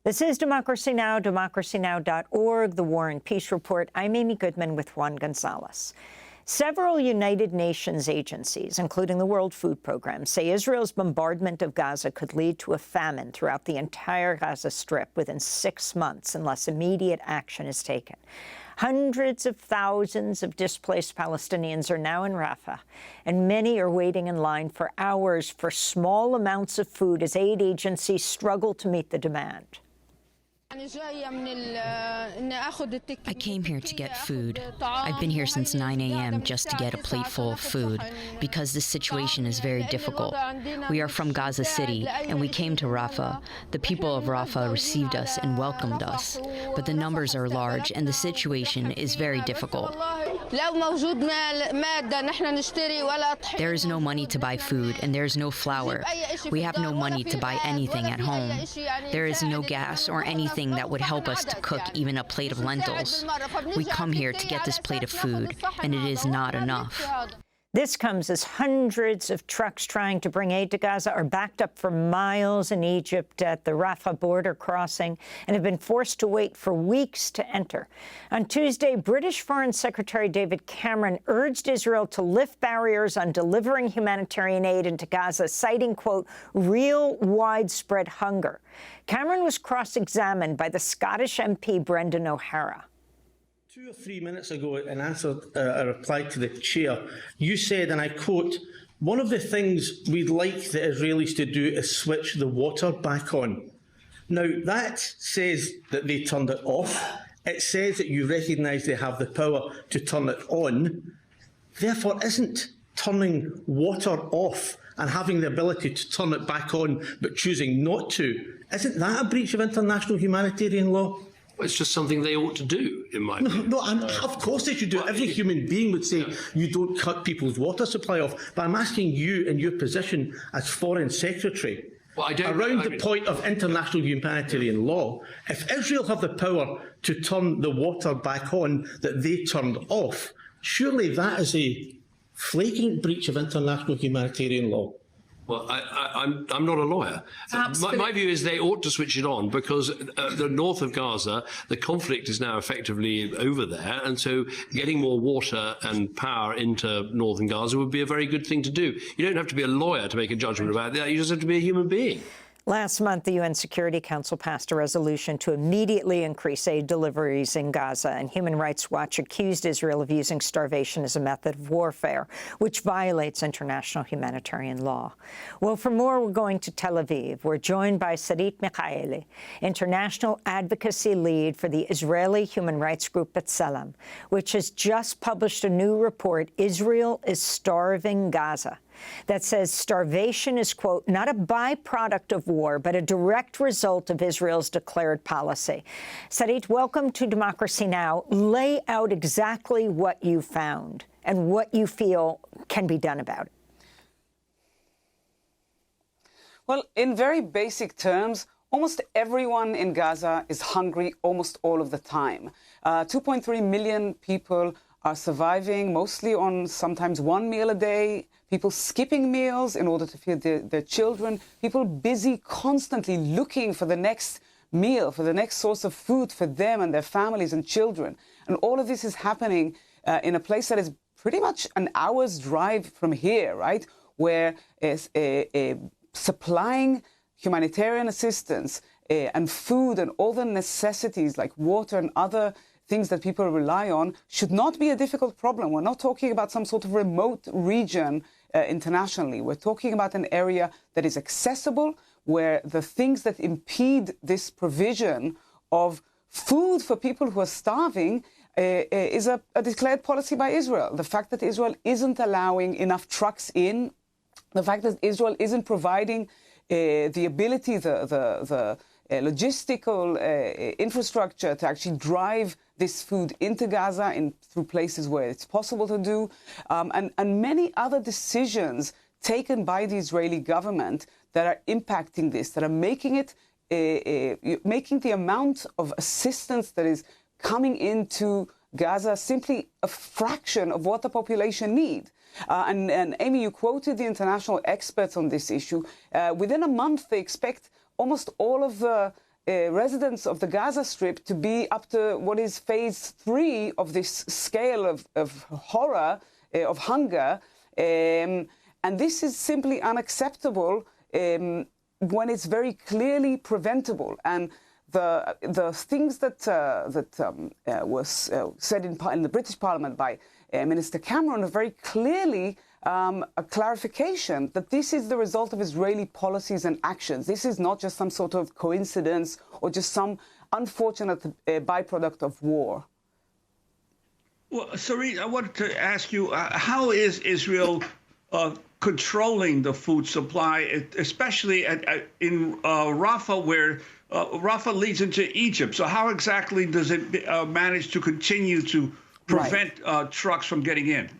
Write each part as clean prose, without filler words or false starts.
This is Democracy Now!, democracynow.org, the War and Peace Report. I'm Amy Goodman with Juan Gonzalez. Several United Nations agencies, including the World Food Program, say Israel's bombardment of Gaza could lead to a famine throughout the entire Gaza Strip within 6 months unless immediate action is taken. Hundreds of thousands of displaced Palestinians are now in Rafah, and many are waiting in line for hours for small amounts of food as aid agencies struggle to meet the demand. I came here to get food. I've been here since 9 a.m. just to get a plate full of food because this situation is very difficult. We are from Gaza City and we came to Rafah. The people of Rafah received us and welcomed us, but the numbers are large and the situation is very difficult. There is no money to buy food and there is no flour. We have no money to buy anything at home. There is no gas or anything that would help us to cook even a plate of lentils. We come here to get this plate of food, and it is not enough. This comes as hundreds of trucks trying to bring aid to Gaza are backed up for miles in Egypt at the Rafah border crossing and have been forced to wait for weeks to enter. On Tuesday, British Foreign Secretary David Cameron urged Israel to lift barriers on delivering humanitarian aid into Gaza, citing, quote, real widespread hunger. Cameron was cross-examined by the Scottish MP Brendan O'Hara. 2 or 3 minutes ago, in answer a reply to the chair, you said, and I quote, one of the things we'd like the Israelis to do is switch the water back on. Now, that says that they turned it off. It says that you recognise they have the power to turn it on. Therefore, isn't turning water off and having the ability to turn it back on but choosing not to, isn't that a breach of international humanitarian law? It's just something they ought to do, in my view. No, of course they should do it. Every human being would say you don't cut people's water supply off. But I'm asking you, in your position as Foreign Secretary, around the point of international humanitarian law, if Israel have the power to turn the water back on that they turned off, surely that is a flagrant breach of international humanitarian law. Well, I'm not a lawyer. My view is they ought to switch it on because the north of Gaza, the conflict is now effectively over there, and so getting more water and power into northern Gaza would be a very good thing to do. You don't have to be a lawyer to make a judgment about that. You just have to be a human being. Last month, the UN Security Council passed a resolution to immediately increase aid deliveries in Gaza, and Human Rights Watch accused Israel of using starvation as a method of warfare, which violates international humanitarian law. Well, for more, we're going to Tel Aviv. We're joined by Sarit Michaeli, international advocacy lead for the Israeli human rights group B'Tselem, which has just published a new report, Israel is Starving Gaza, that says starvation is, quote, not a byproduct of war, but a direct result of Israel's declared policy. Sarit, welcome to Democracy Now! Lay out exactly what you found and what you feel can be done about it. Well, in very basic terms, almost everyone in Gaza is hungry almost all of the time. 2.3 million people are surviving, mostly on sometimes one meal a day, people skipping meals in order to feed their children, people busy constantly looking for the next meal, for the next source of food for them and their families and children. And all of this is happening in a place that is pretty much an hour's drive from here, right, where supplying humanitarian assistance and food and all the necessities like water and other things that people rely on should not be a difficult problem. We're not talking about some sort of remote region internationally. We're talking about an area that is accessible, where the things that impede this provision of food for people who are starving is a declared policy by Israel. The fact that Israel isn't allowing enough trucks in, the fact that Israel isn't providing the ability, the logistical infrastructure to actually drive this food into Gaza through places where it's possible to do, and many other decisions taken by the Israeli government that are impacting this, that are making it, making the amount of assistance that is coming into Gaza simply a fraction of what the population need. And Amy, you quoted the international experts on this issue. Within a month, they expect almost all of the residents of the Gaza Strip to be up to what is phase 3 of this scale of horror, of hunger. And this is simply unacceptable when it's very clearly preventable. And the things that was said in the British Parliament by Minister Cameron are very clearly a clarification that this is the result of Israeli policies and actions. This is not just some sort of coincidence or just some unfortunate byproduct of war. Well, Sarit, I wanted to ask you, how is Israel controlling the food supply, especially in Rafah, where Rafah leads into Egypt? So how exactly does it manage to continue to prevent trucks from getting in?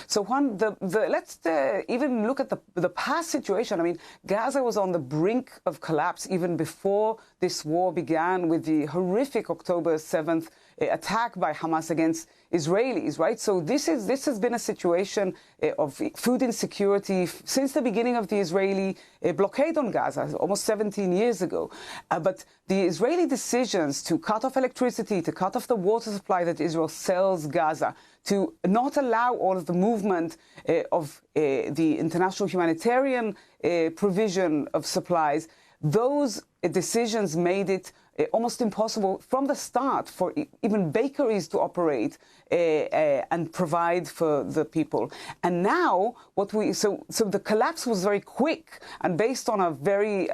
So Juan, let's even look at the past situation. I mean, Gaza was on the brink of collapse even before this war began with the horrific October 7th attack by Hamas against Israelis, right? So this has been a situation of food insecurity since the beginning of the Israeli blockade on Gaza, almost 17 years ago. But the Israeli decisions to cut off electricity, to cut off the water supply that Israel sells Gaza, to not allow all of the movement of the international humanitarian provision of supplies, those decisions made it almost impossible from the start for even bakeries to operate and provide for the people. And now so the collapse was very quick and based on a very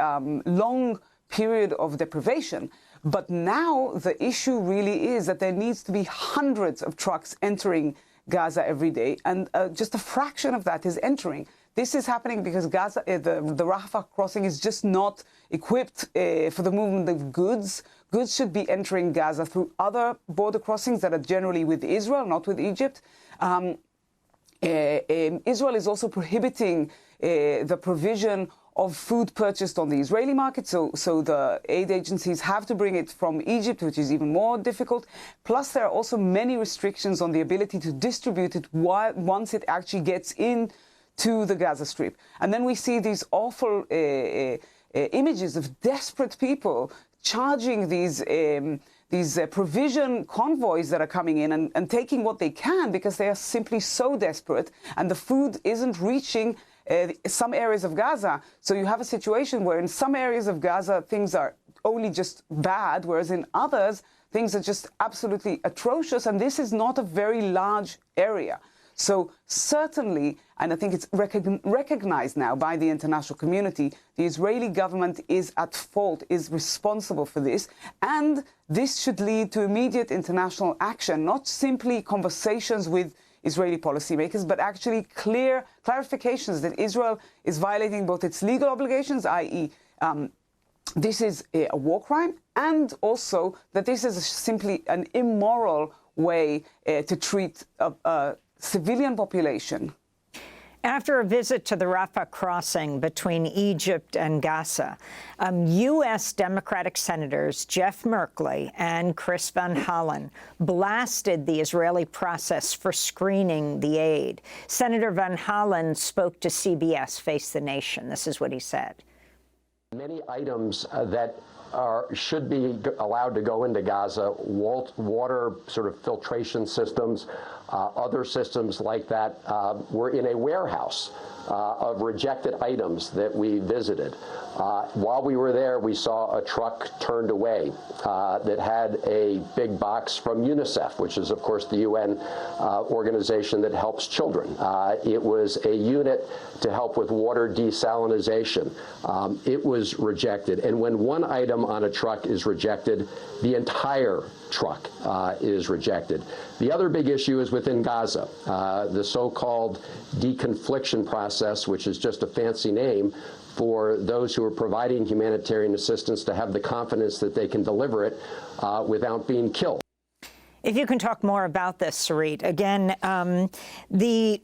long period of deprivation. But now the issue really is that there needs to be hundreds of trucks entering Gaza every day, and just a fraction of that is entering. This is happening because Gaza, the Rafah crossing is just not equipped for the movement of goods. Goods should be entering Gaza through other border crossings that are generally with Israel, not with Egypt. Israel is also prohibiting the provision of food purchased on the Israeli market, so the aid agencies have to bring it from Egypt, which is even more difficult. Plus, there are also many restrictions on the ability to distribute it once it actually gets in to the Gaza Strip. And then we see these awful images of desperate people charging these provision convoys that are coming in and taking what they can because they are simply so desperate and the food isn't reaching some areas of Gaza. So you have a situation where in some areas of Gaza things are only just bad, whereas in others things are just absolutely atrocious, and this is not a very large area. So certainly, and I think it's recognized now by the international community, the Israeli government is at fault, is responsible for this, and this should lead to immediate international action, not simply conversations with Israeli policymakers, but actually clear clarifications that Israel is violating both its legal obligations, i.e. This is a war crime, and also that this is simply an immoral way to treat a civilian population. After a visit to the Rafah crossing between Egypt and Gaza, U.S. Democratic Senators Jeff Merkley and Chris Van Hollen blasted the Israeli process for screening the aid. Senator Van Hollen spoke to CBS Face the Nation. This is what he said. Many items that should be allowed to go into Gaza, water sort of filtration systems, other systems like that, were in a warehouse of rejected items that we visited. While we were there, we saw a truck turned away that had a big box from UNICEF, which is, of course, the UN organization that helps children. It was a unit to help with water desalinization. It was rejected. And when one item on a truck is rejected, the entire truck is rejected. The other big issue is within Gaza, the so-called deconfliction process, which is just a fancy name for those who are providing humanitarian assistance to have the confidence that they can deliver it without being killed. If you can talk more about this, Sarit. Again, the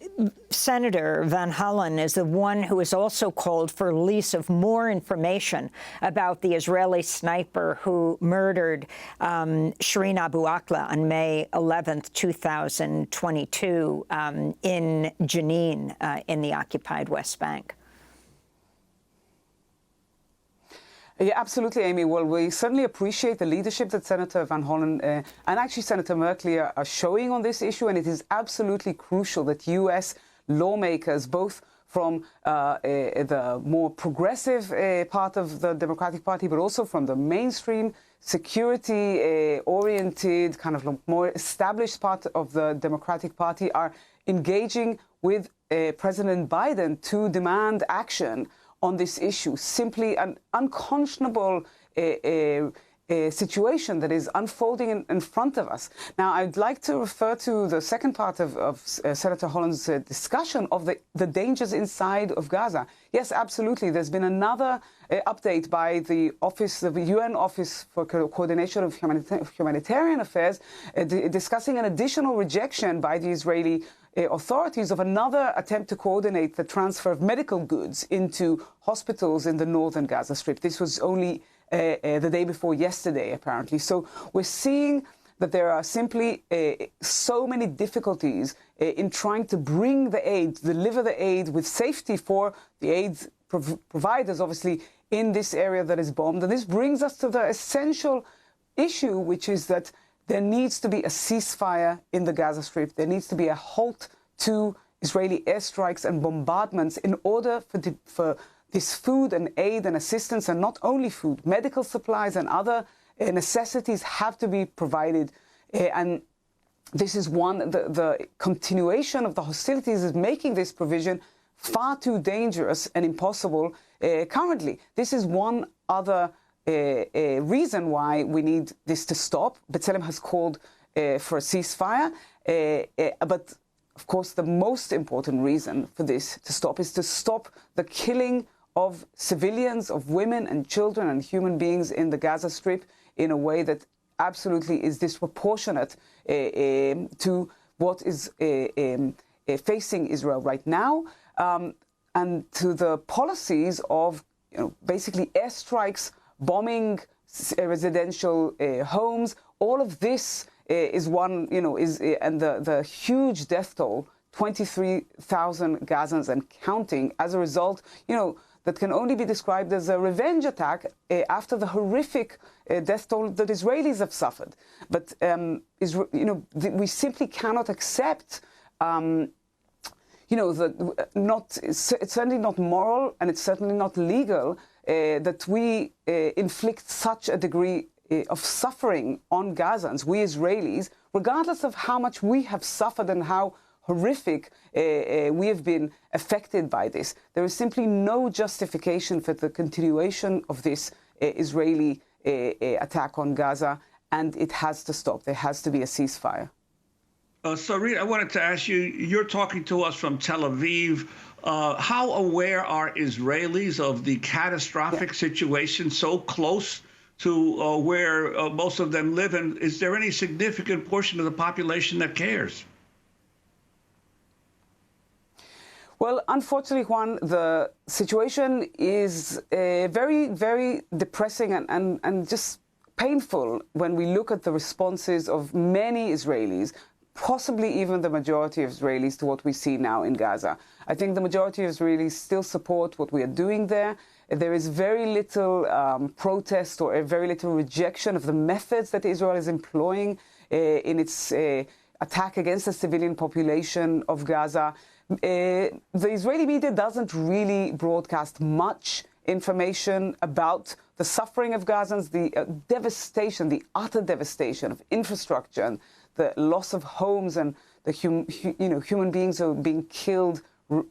Senator Van Hollen is the one who has also called for release of more information about the Israeli sniper who murdered Shireen Abu Akleh on May 11th, 2022 in Jenin in the occupied West Bank. Yeah, absolutely, Amy. Well, we certainly appreciate the leadership that Senator Van Hollen and actually Senator Michaeli are showing on this issue, and it is absolutely crucial that U.S. lawmakers, both from the more progressive part of the Democratic Party, but also from the mainstream security-oriented, kind of more established part of the Democratic Party, are engaging with President Biden to demand action on this issue. Simply an unconscionable situation that is unfolding in front of us. Now, I'd like to refer to the second part of Senator Holland's discussion of the dangers inside of Gaza. Yes, absolutely. There's been another update by the UN Office for Coordination of Humanitarian Affairs, discussing an additional rejection by the Israeli authorities of another attempt to coordinate the transfer of medical goods into hospitals in the northern Gaza Strip. This was only the day before yesterday, apparently. So we're seeing that there are simply so many difficulties in trying to bring the aid, deliver the aid with safety for the aid providers, obviously, in this area that is bombed. And this brings us to the essential issue, which is that there needs to be a ceasefire in the Gaza Strip. There needs to be a halt to Israeli airstrikes and bombardments in order for this food and aid and assistance, and not only food, medical supplies and other necessities have to be provided. And this is the continuation of the hostilities is making this provision far too dangerous and impossible currently. This is one other reason why we need this to stop. B'Tselem has called for a ceasefire, but of course the most important reason for this to stop is to stop the killing of civilians, of women and children and human beings in the Gaza Strip in a way that absolutely is disproportionate to what is facing Israel right now, and to the policies of basically airstrikes, bombing residential homes. All of this is one, and the huge death toll, 23,000 Gazans and counting, as a result, that can only be described as a revenge attack after the horrific death toll that Israelis have suffered. But we simply cannot accept. It's certainly not moral, and it's certainly not legal that we inflict such a degree of suffering on Gazans, we Israelis, regardless of how much we have suffered and how horrific we have been affected by this. There is simply no justification for the continuation of this Israeli attack on Gaza, and it has to stop. There has to be a ceasefire. Sarit, I wanted to ask you, you're talking to us from Tel Aviv. How aware are Israelis of the catastrophic situation so close to where most of them live? And is there any significant portion of the population that cares? Well, unfortunately, Juan, the situation is very, very depressing and just painful when we look at the responses of many Israelis, possibly even the majority of Israelis, to what we see now in Gaza. I think the majority of Israelis still support what we are doing there. There is very little protest or very little rejection of the methods that Israel is employing in its attack against the civilian population of Gaza. The Israeli media doesn't really broadcast much information about the suffering of Gazans, the devastation, the utter devastation of infrastructure, and the loss of homes, and the human beings are being killed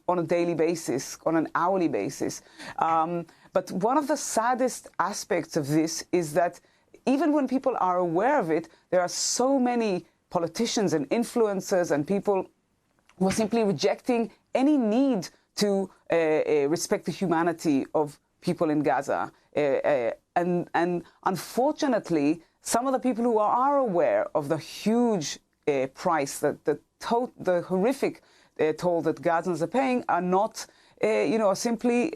on a daily basis, on an hourly basis. But one of the saddest aspects of this is that even when people are aware of it, there are so many politicians and influencers and people who are simply rejecting any need to respect the humanity of people in Gaza. And unfortunately, some of the people who are aware of the huge price, the horrific toll that Gazans are paying, are not, are simply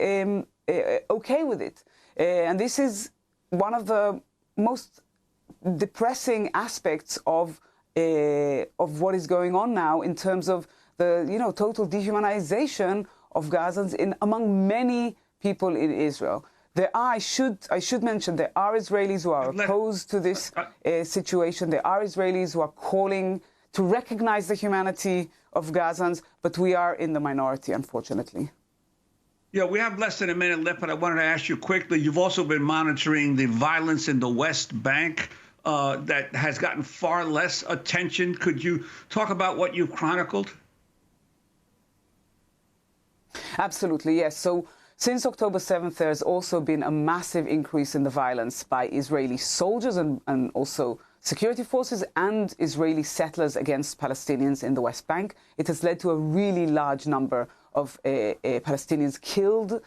okay with it. And this is one of the most depressing aspects of what is going on now in terms of the total dehumanization of Gazans among many people in Israel. There are, I should mention, there are Israelis who are opposed to this situation. There are Israelis who are calling to recognize the humanity of Gazans, but we are in the minority, unfortunately. Yeah, we have less than a minute left, but I wanted to ask you quickly. You've also been monitoring the violence in the West Bank that has gotten far less attention. Could you talk about what you've chronicled? Absolutely, yes. So since October 7th, there's also been a massive increase in the violence by Israeli soldiers and also security forces and Israeli settlers against Palestinians in the West Bank. It has led to a really large number of Palestinians killed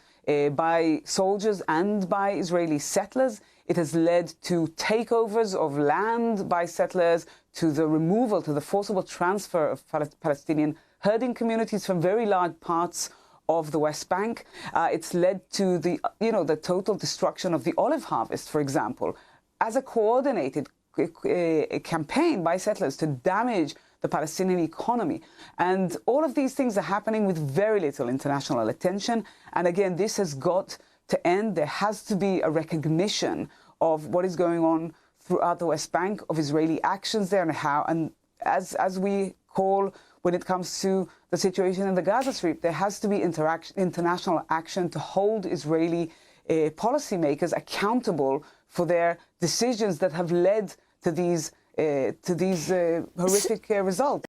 by soldiers and by Israeli settlers. It has led to takeovers of land by settlers, to the removal, to the forcible transfer of Palestinian herding communities from very large parts of the West Bank. It's led to the total destruction of the olive harvest, for example, as a coordinated campaign by settlers to damage the Palestinian economy. And all of these things are happening with very little international attention. And again, this has got to end. There has to be a recognition of what is going on throughout the West Bank, of Israeli actions there, and how, and as we call when it comes to the situation in the Gaza Strip, there has to be international action to hold Israeli policymakers accountable for their decisions that have led to these horrific results.